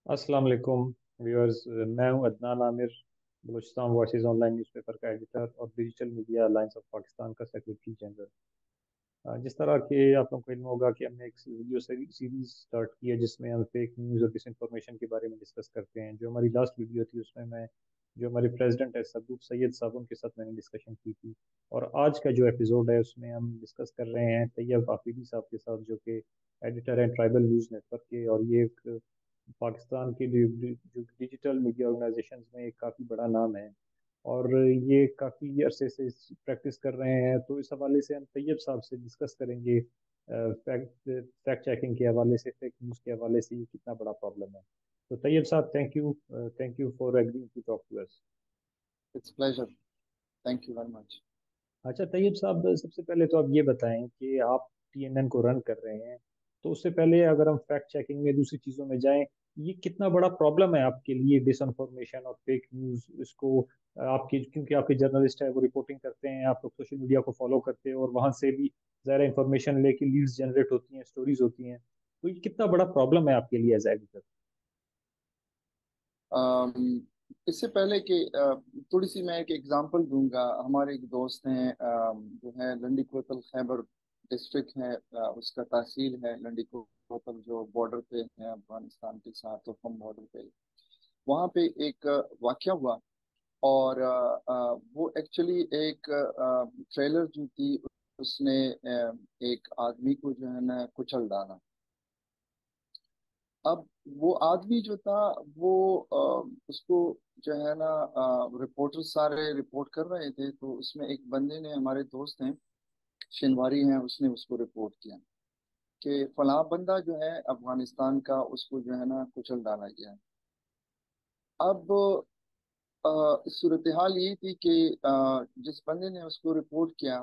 अस्सलाम वालेकुम व्यूअर्स। मैं हूं Adnan Aamir, Balochistan voices online newspaper का एडिटर और digital media alliance of Pakistan का सेक्रेटरी जनरल। जिस तरह के आप लोगों को इल्म होगा कि हमने एक वीडियो सीरीज स्टार्ट की है जिसमें हम फेक न्यूज़ और डिस इन्फॉर्मेशन के बारे में डिस्कस करते हैं। जो हमारी लास्ट वीडियो थी उसमें मैं जो हमारे प्रेसिडेंट है सद्दूक सैयद साहब उनके साथ मैंने डिस्कशन की थी। और आज का जो एपिसोड है उसमें हम डिस्कस कर रहे हैं तैयब आफरीदी साहब के साथ, जो कि एडिटर हैं ट्राइबल न्यूज़ नेटवर्क के, और ये एक पाकिस्तान के जो डिजिटल मीडिया ऑर्गेनाइजेशंस में एक काफ़ी बड़ा नाम है। और ये काफ़ी अरसे से प्रैक्टिस कर रहे हैं, तो इस हवाले से हम तैयब साहब से डिस्कस करेंगे फैक्ट फैक्ट चेकिंग के हवाले से, फेक न्यूज़ के हवाले से ये कितना बड़ा प्रॉब्लम है। तो तैयब साहब, thank you for agreeing to talk to us. It's pleasure. Thank you very much. अच्छा तैयब साहब, सबसे पहले तो आप ये बताएं कि आप टीएनएन को रन कर रहे हैं, तो उससे पहले अगर हम फैक्ट चेकिंग में दूसरी चीज़ों में जाएं, ये कितना बड़ा प्रॉब्लम है आपके लिए डिसइंफॉर्मेशन और फेक न्यूज़ इसको? आपकी, क्योंकि आपके जर्नलिस्ट है वो रिपोर्टिंग करते हैं, आप लोग सोशल मीडिया को फॉलो करते हैं और वहां से भी ज़्यादा इंफॉर्मेशन लेके लीड्स जनरेट होती हैं, स्टोरीज होती हैं, तो ये कितना बड़ा प्रॉब्लम है आपके लिए एज एडिटर? इससे पहले कि थोड़ी सी मैं एक एग्जांपल दूंगा। हमारे एक दोस्त हैं, जो है लंडी कोतल खैबर डिस्ट्रिक्ट है, उसका तहसील है लंडी कोतल, जो बॉर्डर पे है अफगानिस्तान के साथ, तो हम बॉर्डर पे वहाँ पे एक वाकया हुआ। और वो एक्चुअली एक ट्रेलर जो थी उसने एक आदमी को जो है ना कुचल डाला। अब वो आदमी जो था वो उसको जो है ना रिपोर्टर सारे रिपोर्ट कर रहे थे, तो उसमें एक बंदे ने, हमारे दोस्त हैं शिनवारी हैं, उसने उसको रिपोर्ट किया कि फलां बंदा जो है अफगानिस्तान का, उसको जो है ना कुचल डाला गया है। अब सूरत हाल ये थी कि जिस बंदे ने उसको रिपोर्ट किया,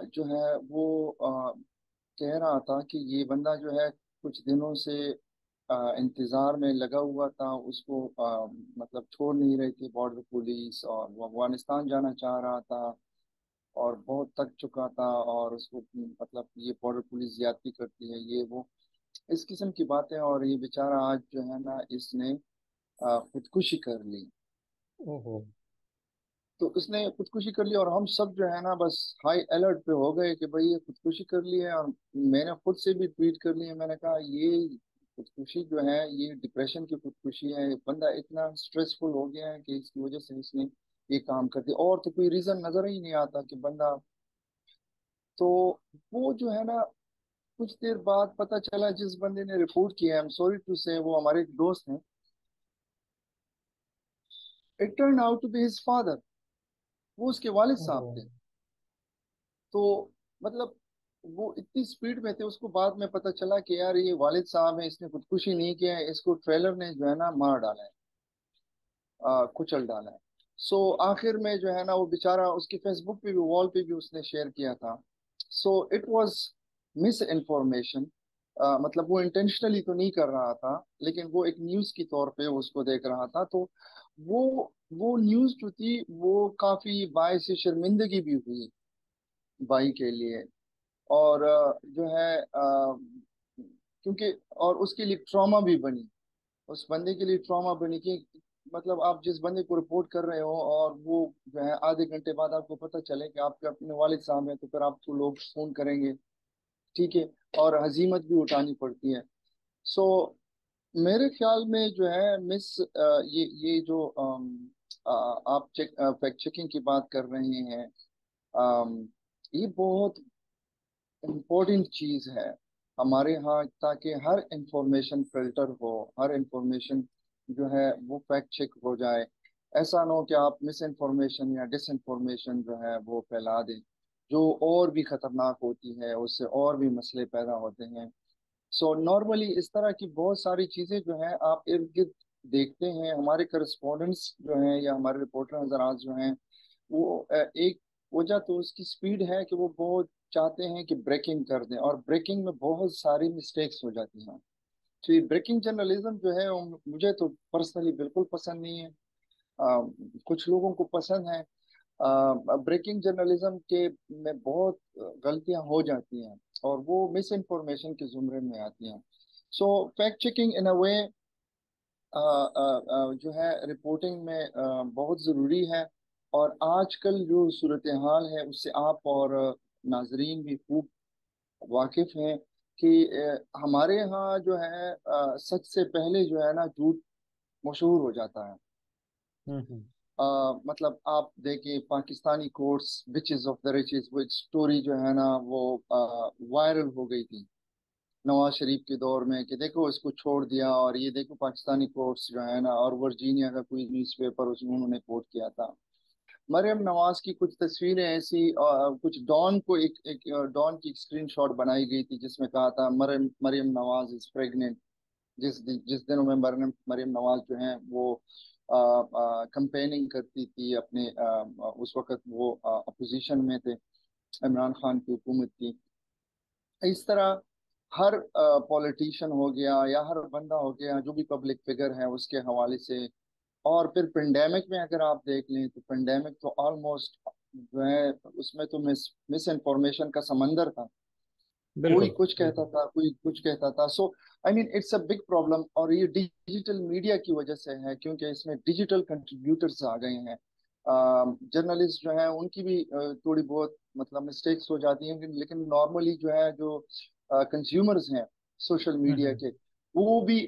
जो है वो कह रहा था कि ये बंदा जो है कुछ दिनों से इंतजार में लगा हुआ था, उसको मतलब छोड़ नहीं रही थी बॉर्डर पुलिस, और वो अफगानिस्तान जाना चाह रहा था और बहुत थक चुका था, और उसको मतलब ये बॉर्डर पुलिस ज्यादती करती है, ये वो इस किस्म की बातें। और ये बेचारा आज जो है ना इसने खुदकुशी कर ली। ओहो। तो उसने खुदकुशी कर ली और हम सब जो है ना बस हाई अलर्ट पे हो गए कि भाई ये खुदकुशी कर ली है। और मैंने खुद से भी ट्वीट कर लिया, मैंने कहा ये खुदकुशी जो है ये डिप्रेशन की खुदकुशी है, ये बंदा इतना स्ट्रेसफुल हो गया है कि इसकी वजह से इसने ये काम कर दिया, और तो कोई रीजन नजर ही नहीं आता कि बंदा। तो वो जो है ना कुछ देर बाद पता चला जिस बंदे ने रिपोर्ट किया, आई एम सॉरी टू से, वो हमारे एक दोस्त हैं। It turn out to be his father, वो उसके वालिद ओहो। साहब थे। तो मतलब वो इतनी स्पीड में थे, उसको बाद में पता चला कि यार ये वालिद साहब है, इसने खुदकुशी नहीं किया है, इसको ट्रेलर ने जो है ना मार डाला है, कुचल डाला है। सो आखिर में जो है ना वो बेचारा, उसके फेसबुक पे भी, वॉल पे भी उसने शेयर किया था। So it was miss information. मतलब वो इंटेंशनली तो नहीं कर रहा था, लेकिन वो एक न्यूज की तौर पे उसको देख रहा था। तो वो न्यूज जो थी वो काफी बायस शर्मिंदगी भी हुई भाई के लिए। और जो है क्योंकि और उसके लिए ट्रॉमा भी बनी, उस बंदे के लिए ट्रॉमा बनी कि मतलब आप जिस बंदे को रिपोर्ट कर रहे हो और वो जो है आधे घंटे बाद आपको पता चले कि आपके अपने वालिद साहब हैं, तो फिर आपको लोग फोन करेंगे, ठीक है, और हजीमत भी उठानी पड़ती है। सो मेरे ख्याल में जो है मिस ये जो आप फैक्ट चेकिंग की बात कर रहे हैं, ये बहुत इम्पोर्टेंट चीज है हमारे यहाँ, ताकि हर इंफॉर्मेशन फिल्टर हो, हर इंफॉर्मेशन जो है वो फैक्ट चेक हो जाए। ऐसा ना हो कि आप मिस इन्फॉर्मेशन या डिस इन्फॉर्मेशन जो है वो फैला दें, जो और भी खतरनाक होती है, उससे और भी मसले पैदा होते हैं। सो नॉर्मली इस तरह की बहुत सारी चीजें जो है आप इर्द गिर्द देखते हैं। हमारे करस्पॉन्डेंट्स जो हैं या हमारे रिपोर्टर हजरात जो हैं, वो एक वजह तो उसकी स्पीड है कि वो बहुत चाहते हैं कि ब्रेकिंग कर दें, और ब्रेकिंग में बहुत सारी मिस्टेक्स हो जाती हैं। तो ये ब्रेकिंग जर्नलिज्म जो है वो मुझे तो पर्सनली बिल्कुल पसंद नहीं है। कुछ लोगों को पसंद है। ब्रेकिंग जर्नलिज्म के में बहुत गलतियां हो जाती हैं और वो मिस इन्फॉर्मेशन के जुमरे में आती हैं। सो फैक्ट चेकिंग इन अ वे जो है रिपोर्टिंग में बहुत ज़रूरी है। और आजकल जो सूरत हाल है उससे आप और नाजरीन भी खूब वाकिफ हैं कि हमारे यहाँ जो है सच से पहले जो है ना झूठ मशहूर हो जाता है। हम्म। मतलब आप देखिए Pakistani courts witches of the riches, वो एक स्टोरी जो है ना वो वायरल हो गई थी नवाज शरीफ के दौर में कि देखो इसको छोड़ दिया, और ये देखो पाकिस्तानी कोर्ट्स जो है ना, और वर्जीनिया का कोई न्यूज़पेपर उसमें उन्होंने कोट किया था। मरियम नवाज की कुछ तस्वीरें ऐसी कुछ डॉन को एक डॉन की स्क्रीनशॉट बनाई गई थी जिसमें कहा था मरियम मरियम नवाज इज प्रेग्नेंट। जिस दिनों में मरियम मरियम नवाज जो है वो कंपेनिंग करती थी अपने उस वक्त वो अपोजिशन में थे, इमरान खान की हुकूमत की। इस तरह हर पॉलिटिशियन हो गया या हर बंदा हो गया जो भी पब्लिक फिगर है उसके हवाले से। और फिर पेंडेमिक में अगर आप देख लें तो पेंडेमिक तो ऑलमोस्ट जो है उसमें तो मिस इन्फॉर्मेशन का समंदर था। कोई बिल्कुल कुछ कहता बिल्कुल। था, कोई कुछ कहता था। So I mean it's a big problem, और ये डिजिटल मीडिया की वजह से है क्योंकि इसमें डिजिटल कंट्रीब्यूटर्स आ गए हैं। जर्नलिस्ट जो है उनकी भी थोड़ी बहुत मतलब मिस्टेक्स हो जाती हैं, लेकिन नॉर्मली जो है जो कंज्यूमर्स हैं सोशल मीडिया हम्म। के, वो भी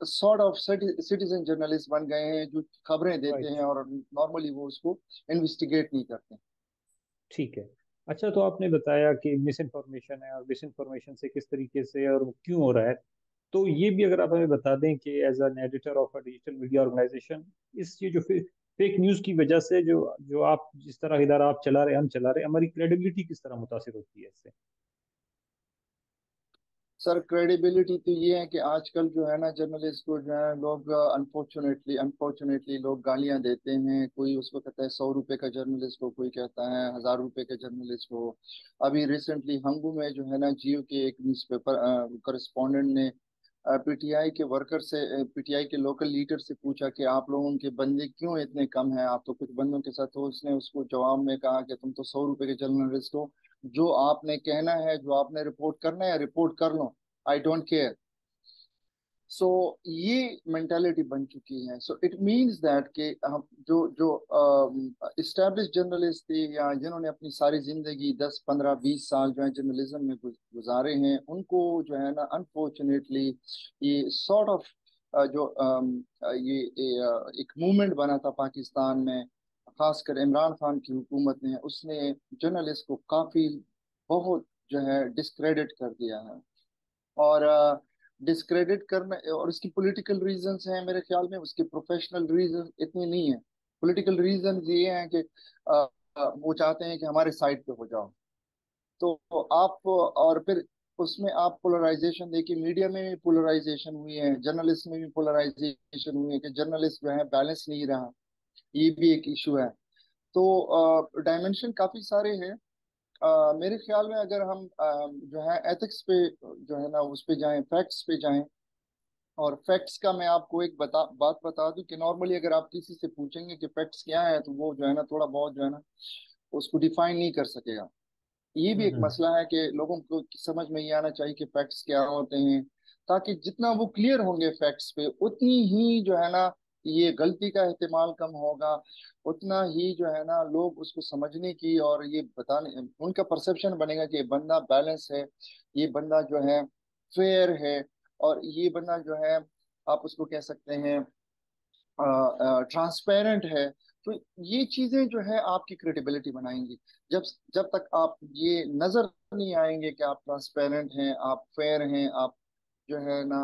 सॉर्ट ऑफ सिटीजन जर्नलिस्ट बन गए हैं जो खबरें देते राइट। हैं और नॉर्मली वो उसको इन्वेस्टिगेट नहीं करते। ठीक है। अच्छा, तो आपने बताया कि मिस इन्फॉर्मेशन है और मिस इन्फॉर्मेशन से किस तरीके से और वो क्यों हो रहा है। तो ये भी अगर आप हमें बता दें कि as an editor of a digital media organisation, इस ये जो फेक न्यूज़ की वजह से जो जो आप जिस तरह इधर आप चला रहे हम चला रहे, हमारी क्रेडिबिलिटी किस तरह मुतासिर होती है इससे। सर क्रेडिबिलिटी तो ये है कि आजकल जो है ना जर्नलिस्ट को जो है लोग अनफॉर्चुनेटली अनफॉर्चुनेटली लोग गालियां देते हैं। कोई उसको कहता है 100 रुपए का जर्नलिस्ट को, कोई कहता है 1000 रुपए का जर्नलिस्ट को। अभी रिसेंटली हंगू में जो है ना जियो के एक न्यूज़पेपर करस्पॉन्डेंट ने पीटीआई के वर्कर से, पीटीआई के लोकल लीडर से पूछा कि आप लोगों के बंदे क्यों इतने कम हैं, आप तो कुछ बंदों के साथ। तो उसने उसको जवाब में कहा कि तुम तो 100 रुपए के जर्नलिस्ट हो, जो आपने कहना है जो आपने रिपोर्ट करना है रिपोर्ट कर लो, आई डोंट केयर। सो ये मेंटालिटी बन चुकी है। सो इट मींस दैट कि हम जो जो इस्टेब्लिश जर्नलिस्ट थे या जिन्होंने अपनी सारी जिंदगी 10 15 20 साल जो है जर्नलिज्म में गुजारे हैं, उनको जो है ना अनफॉर्चुनेटली ये सॉर्ट ऑफ जो एक मूवमेंट बना था पाकिस्तान में, खासकर इमरान खान की हुकूमत ने, उसने जर्नलिस्ट को काफी बहुत जो है डिस्क्रेडिट कर दिया है। और डिस्क्रेडिट करना, और इसकी पॉलिटिकल रीजंस हैं मेरे ख्याल में, उसके प्रोफेशनल रीजन इतने नहीं है। पॉलिटिकल रीजन ये हैं कि वो चाहते हैं कि हमारे साइड पे हो जाओ। तो आप और फिर उसमें आप पोलराइजेशन देखिए, मीडिया में भी पोलराइजेशन हुई है, जर्नलिस्ट में भी पोलराइजेशन हुई है कि जर्नलिस्ट जो है बैलेंस नहीं रहा। ये भी एक इशू है। तो डायमेंशन काफी सारे हैं। मेरे ख्याल में अगर हम जो है एथिक्स पे जो है ना उस पे जाएं, फैक्ट्स पे जाएं। और फैक्ट्स का मैं आपको एक बात बता दूं कि नॉर्मली अगर आप किसी से पूछेंगे कि फैक्ट्स क्या है तो वो जो है ना थोड़ा बहुत जो है ना उसको डिफाइन नहीं कर सकेगा। ये भी एक हम्म। मसला है कि लोगों को समझ में ये आना चाहिए कि फैक्ट्स क्या होते हैं, ताकि जितना वो क्लियर होंगे फैक्ट्स पे उतनी ही जो है ना ये गलती का एहतिमाल कम होगा। उतना ही जो है ना लोग उसको समझने की और ये बताने उनका परसेप्शन बनेगा कि ये बंदा बैलेंस है, ये बंदा जो है फेयर है, और ये बंदा जो है आप उसको कह सकते हैं ट्रांसपेरेंट है। तो ये चीजें जो है आपकी क्रेडिबिलिटी बनाएंगी। जब जब तक आप ये नजर नहीं आएंगे कि आप ट्रांसपेरेंट हैं, आप फेयर हैं, आप जो है ना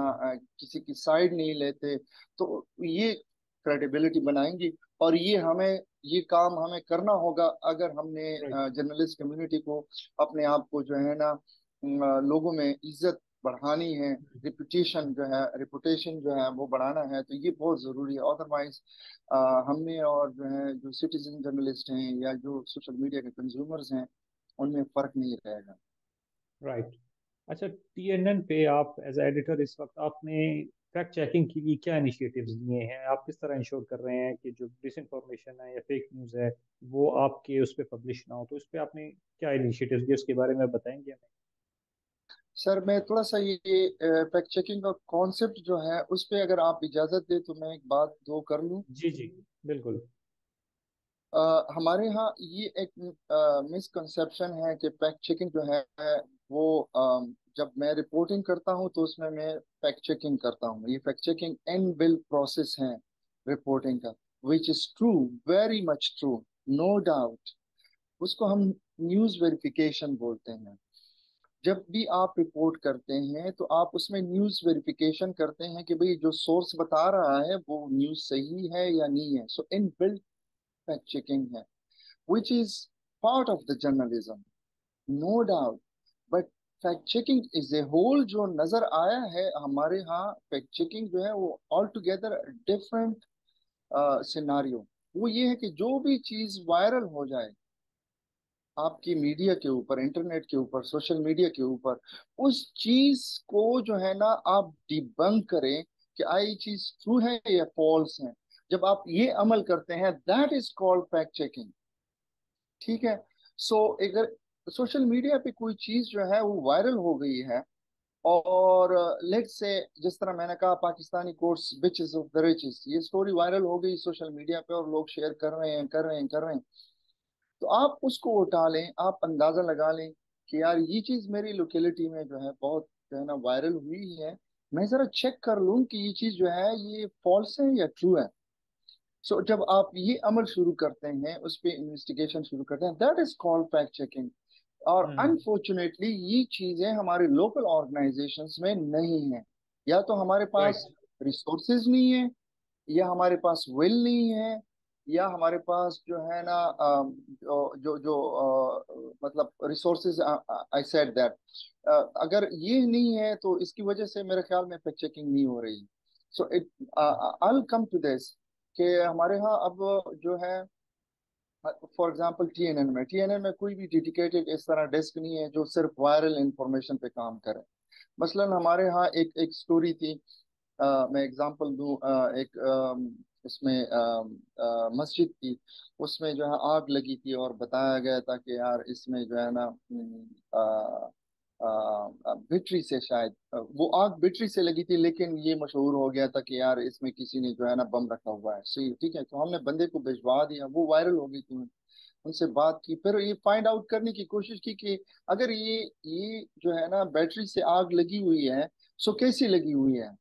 किसी की साइड नहीं लेते, तो ये क्रेडिबिलिटी बनाएंगी। और ये काम हमें करना होगा अगर हमने राइट। जर्नलिस्ट कम्युनिटी को अपने आप को जो है ना लोगों में इज्जत बढ़ानी है, रिपुटेशन जो है वो बढ़ाना है, तो ये बहुत जरूरी है। अदरवाइज हमें और जो है जो सिटीजन जर्नलिस्ट हैं या जो सोशल मीडिया के कंज्यूमर्स हैं उनमें फर्क नहीं रहेगा। राइट। अच्छा, टीएनएन पे आप एज एडिटर इस वक्त आपने फैक्ट चेकिंग के लिए क्या इनिशिएटिव्स लिए हैं, आप किस तरह इंश्योर कर रहे हैं कि जो डिस इन्फॉर्मेशन है या फेक न्यूज़ है वो आपके उस पर पब्लिश ना हो, तो उस पर आपने क्या इनिशिएटिव्स लिए उसके बारे में बताएंगे हमें। सर मैं थोड़ा सा ये फैक्ट चेकिंग का कॉन्सेप्ट जो है उस पे अगर आप इजाजत दें तो मैं एक बात दो कर लूं। जी जी, बिल्कुल। हमारे यहाँ ये एक मिसकंसेप्शन है कि फैक्ट चेकिंग जो है वो जब मैं रिपोर्टिंग करता हूँ तो उसमें मैं फैक्ट चेकिंग करता हूँ। ये fact checking in built process है रिपोर्टिंग का, which is true, very much true, no doubt. उसको हम न्यूज वेरिफिकेशन बोलते हैं। जब भी आप रिपोर्ट करते हैं तो आप उसमें न्यूज वेरिफिकेशन करते हैं कि भाई जो सोर्स बता रहा है वो न्यूज सही है या नहीं है। सो इन बिल्ट फैक्ट चेकिंग है, which is part of the journalism, no doubt. But fact checking is a whole जो नजर आया है हमारे यहाँ, फैक्ट चेकिंग जो है वो ऑल टुगेदर डिफरेंट सिनारियो। वो ये है कि जो भी चीज वायरल हो जाए आपकी मीडिया के ऊपर, इंटरनेट के ऊपर, सोशल मीडिया के ऊपर, उस चीज को जो है ना आप डिबंक करें कि आई चीज ट्रू है या फॉल्स है। जब आप ये अमल करते हैं that is called fact checking. ठीक है। सो अगर सोशल मीडिया पे कोई चीज जो है वो वायरल हो गई है और लेट से, जिस तरह मैंने कहा Pakistani courts bitches of the riches, ये स्टोरी वायरल हो गई सोशल मीडिया पे और लोग शेयर कर रहे हैं कर रहे हैं कर रहे हैं, तो आप उसको उठा लें, आप अंदाजा लगा लें कि यार ये चीज मेरी लोकेलिटी में जो है बहुत जो है ना वायरल हुई है, मैं जरा चेक कर लूं कि ये चीज जो है ये फॉल्स है या ट्रू है। सो जब आप ये अमल शुरू करते हैं, उस पर इन्वेस्टिगेशन शुरू करते हैं, that is called fact checking. और हम्म। अनफॉर्चुनेटली ये चीजें हमारे लोकल ऑर्गेनाइजेशंस में नहीं है। या तो हमारे पास राइट। रिसोर्सेज नहीं है, या हमारे पास विल नहीं है, या हमारे पास जो है ना मतलब रिसोर्सेज, आई सेड दैट। अगर ये नहीं है तो इसकी वजह से मेरे ख्याल में फैक्ट चेकिंग नहीं हो रही। So it I come to this कि हमारे यहाँ अब जो है, फॉर एग्जांपल टीएनएन में कोई भी डेडिकेटेड इस तरह डेस्क नहीं है जो सिर्फ वायरल इंफॉर्मेशन पे काम करे। मसलन हमारे यहाँ एक एक स्टोरी थी, मैं एग्जांपल दूं, एक इसमें मस्जिद थी, उसमें जो है आग लगी थी और बताया गया था कि यार इसमें जो है ना बिटरी से शायद वो आग बिटरी से लगी थी, लेकिन ये मशहूर हो गया था कि यार इसमें किसी ने जो है ना बम रखा हुआ है। सही, ठीक है, तो हमने बंदे को भिजवा दिया, वो वायरल हो गई थी। उनसे बात की, फिर ये फाइंड आउट करने की कोशिश की कि अगर ये जो है ना बैटरी से आग लगी हुई है, सो कैसी लगी हुई है।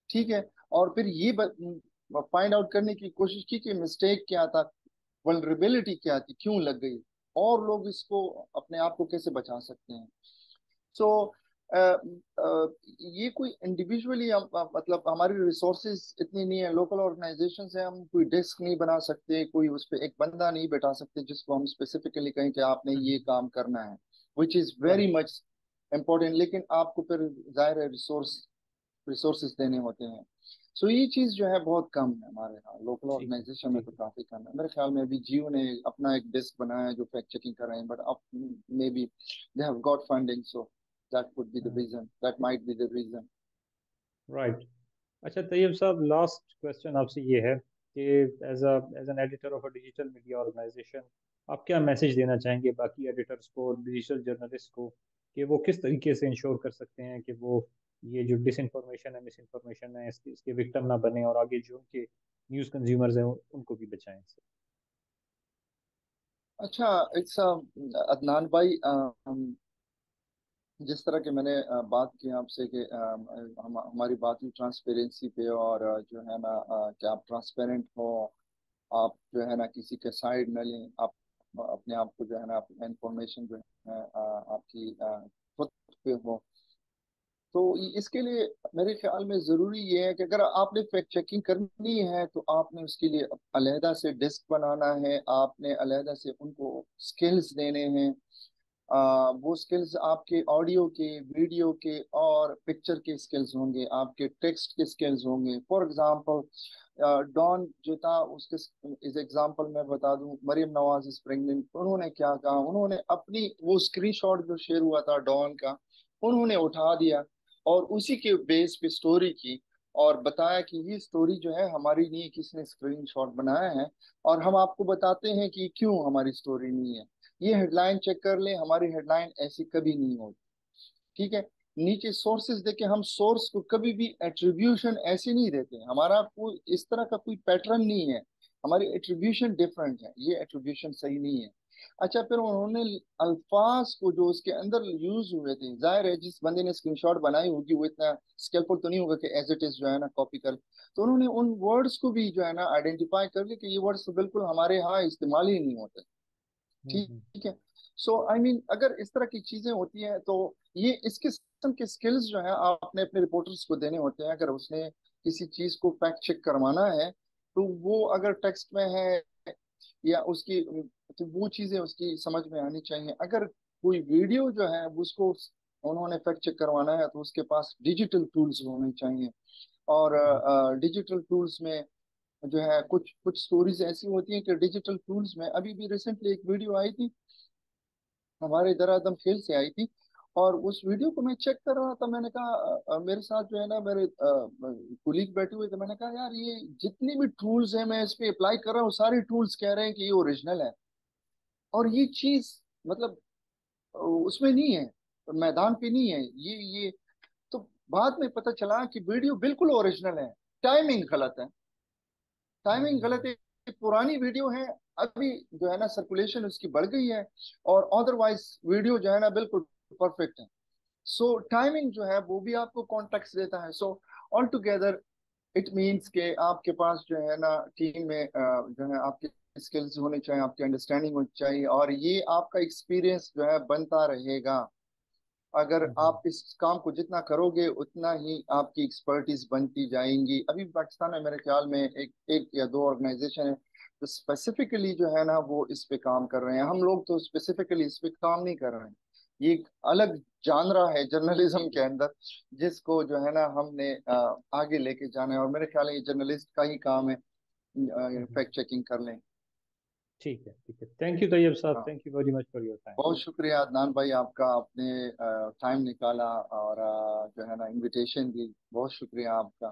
ठीक है। और फिर ये फाइंड आउट करने की कोशिश की कि मिस्टेक क्या था, वल्नरेबिलिटी क्या थी, क्यों लग गई, और लोग इसको अपने आप को कैसे बचा सकते हैं। सो ये कोई इंडिविजुअली मतलब हमारी रिसोर्सेज इतनी नहीं है, लोकल ऑर्गेनाइजेशन है, हम कोई डेस्क नहीं बना सकते, कोई उस पर एक बंदा नहीं बैठा सकते जिसको हम स्पेसिफिकली कहें कि आपने ये हम्म। काम करना है, which is very right. Much important. लेकिन आपको फिर जाहिर है रिसोर्सेज देने होते हैं। सो ये चीज जो है बहुत कम है हमारे यहाँ लोकल ठीक है, ऑर्गेनाइजेशन में, ठीक तो है। काफी कम है। मेरे ख्याल में अभी जियो ने अपना एक डेस्क बनाया है जो फैक्ट चेकिंग कर रहे हैं, बट अब may be they have got funding, so that could be the reason, that might be the reason. Right. अच्छा तैयब साहब, लास्ट क्वेश्चन आपसे ये है कि as an editor of a digital media organisation, आप क्या मैसेज देना चाहेंगे बाकी एडिटर्स को, डिजिटल जर्नलिस्ट को, कि वो किस तरीके से इंश्योर कर सकते हैं कि वो ये जो डिस इंफॉर्मेशन है, मिस इंफॉर्मेशन है, इसके विक्टिम ना बने, और आगे जो उनके न्यूज़ कंज्यूमर्स हैं उनको भी बचाएं इससे। अच्छा, इट्स अदनान भाई, जिस तरह के मैंने बात की आपसे कि हमारी बात हुई ट्रांसपेरेंसी पे, और जो है ना कि आप ट्रांसपेरेंट हो, आप जो है ना किसी के साइड न लें, आप अपने आप को जो है ना इंफॉर्मेशन जो है आपकी खुद पे हो। तो इसके लिए मेरे ख्याल में जरूरी ये है कि अगर आपने फैक्ट चेकिंग करनी है तो आपने उसके लिए अलहदा से डेस्क बनाना है, आपने अलहदा से उनको स्किल्स देने हैं। वो स्किल्स आपके ऑडियो के, वीडियो के और पिक्चर के स्किल्स होंगे, आपके टेक्स्ट के स्किल्स होंगे। फॉर एग्जांपल डॉन जो था, उसके इस एग्जांपल मैं बता दूं, मरियम नवाज इज प्रेग्नेंट, उन्होंने क्या कहा, उन्होंने अपनी वो स्क्रीनशॉट जो शेयर हुआ था डॉन का, उन्होंने उठा दिया और उसी के बेस पे स्टोरी की, और बताया कि ये स्टोरी जो है हमारी नहीं है, किसी ने स्क्रीनशॉट बनाया है, और हम आपको बताते हैं कि क्यों हमारी स्टोरी नहीं है। ये हेडलाइन चेक कर ले, हमारी हेडलाइन ऐसी कभी नहीं होती। ठीक है। नीचे सोर्सेज देके हम सोर्स को कभी भी एट्रीब्यूशन ऐसे नहीं देते, हमारा कोई इस तरह का कोई पैटर्न नहीं है, हमारी एट्रीब्यूशन डिफरेंट है, ये एट्रीब्यूशन सही नहीं है। अच्छा, फिर उन्होंने अल्फाज को जो उसके अंदर यूज हुए थे, जाहिर है जिस बंदे ने स्क्रीनशॉट बनाई होगी वो इतना स्किलफुल तो नहीं होगा कि एज इट इज जो है ना कॉपी कर, तो उन्होंने उन वर्ड्स को भी जो है ना आइडेंटिफाई कर लिया कि ये वर्ड्स तो बिल्कुल हमारे यहाँ इस्तेमाल ही नहीं होते। ठीक है। सो आई मीन अगर इस तरह की चीजें होती हैं तो ये इस किस्म के स्किल्स जो है आपने अपने रिपोर्टर्स को देने होते हैं। अगर उसने किसी चीज को फैक्ट चेक करवाना है तो वो अगर टेक्स्ट में है या उसकी, तो वो चीजें उसकी समझ में आनी चाहिए। अगर कोई वीडियो जो है उसको उन्होंने फैक्ट चेक करवाना है तो उसके पास डिजिटल टूल्स होने चाहिए। और डिजिटल टूल्स में जो है कुछ कुछ स्टोरीज ऐसी होती हैं कि डिजिटल टूल्स में, अभी भी रिसेंटली एक वीडियो आई थी हमारे इधर आदम खेल से आई थी, और उस वीडियो को मैं चेक कर रहा था, मैंने कहा मेरे साथ जो है ना मेरे कुलीग बैठे हुए थे, मैंने कहा यार ये जितनी भी टूल्स हैं मैं इस पे अप्लाई कर रहा हूँ, सारे टूल्स कह रहे हैं कि ये ओरिजिनल है, और ये चीज मतलब उसमें नहीं है, मैदान पे नहीं है ये। तो बाद में पता चला कि वीडियो बिल्कुल ओरिजिनल है, टाइमिंग गलत है, टाइमिंग गलत है। एक पुरानी वीडियो है, अभी जो है ना सर्कुलेशन उसकी बढ़ गई है, और अदरवाइज वीडियो जो है ना बिल्कुल परफेक्ट है। सो टाइमिंग जो है वो भी आपको कॉन्टेक्स्ट देता है। So all together it means के आपके पास जो है ना टीम में जो है आपके स्किल्स होने चाहिए, आपकी अंडरस्टैंडिंग होनी चाहिए, और ये आपका एक्सपीरियंस जो है बनता रहेगा। अगर आप इस काम को जितना करोगे उतना ही आपकी एक्सपर्टीज बनती जाएंगी। अभी पाकिस्तान में मेरे ख्याल में एक या दो ऑर्गेनाइजेशन है तो स्पेसिफिकली जो है ना वो इस पे काम कर रहे हैं, हम लोग तो स्पेसिफिकली इस पे काम नहीं कर रहे हैं। ये एक अलग जानरा है जर्नलिज्म के अंदर, जिसको जो है ना हमने आगे लेके जाना है, और मेरे ख्याल में ये जर्नलिस्ट का ही काम है फैक्ट चेकिंग कर लें। ठीक है, ठीक है। थैंक यू तैयब साहब, हाँ, thank you very much for your time. बहुत शुक्रिया अदनान भाई आपका, आपने टाइम निकाला और जो है ना इनविटेशन दी, बहुत शुक्रिया आपका।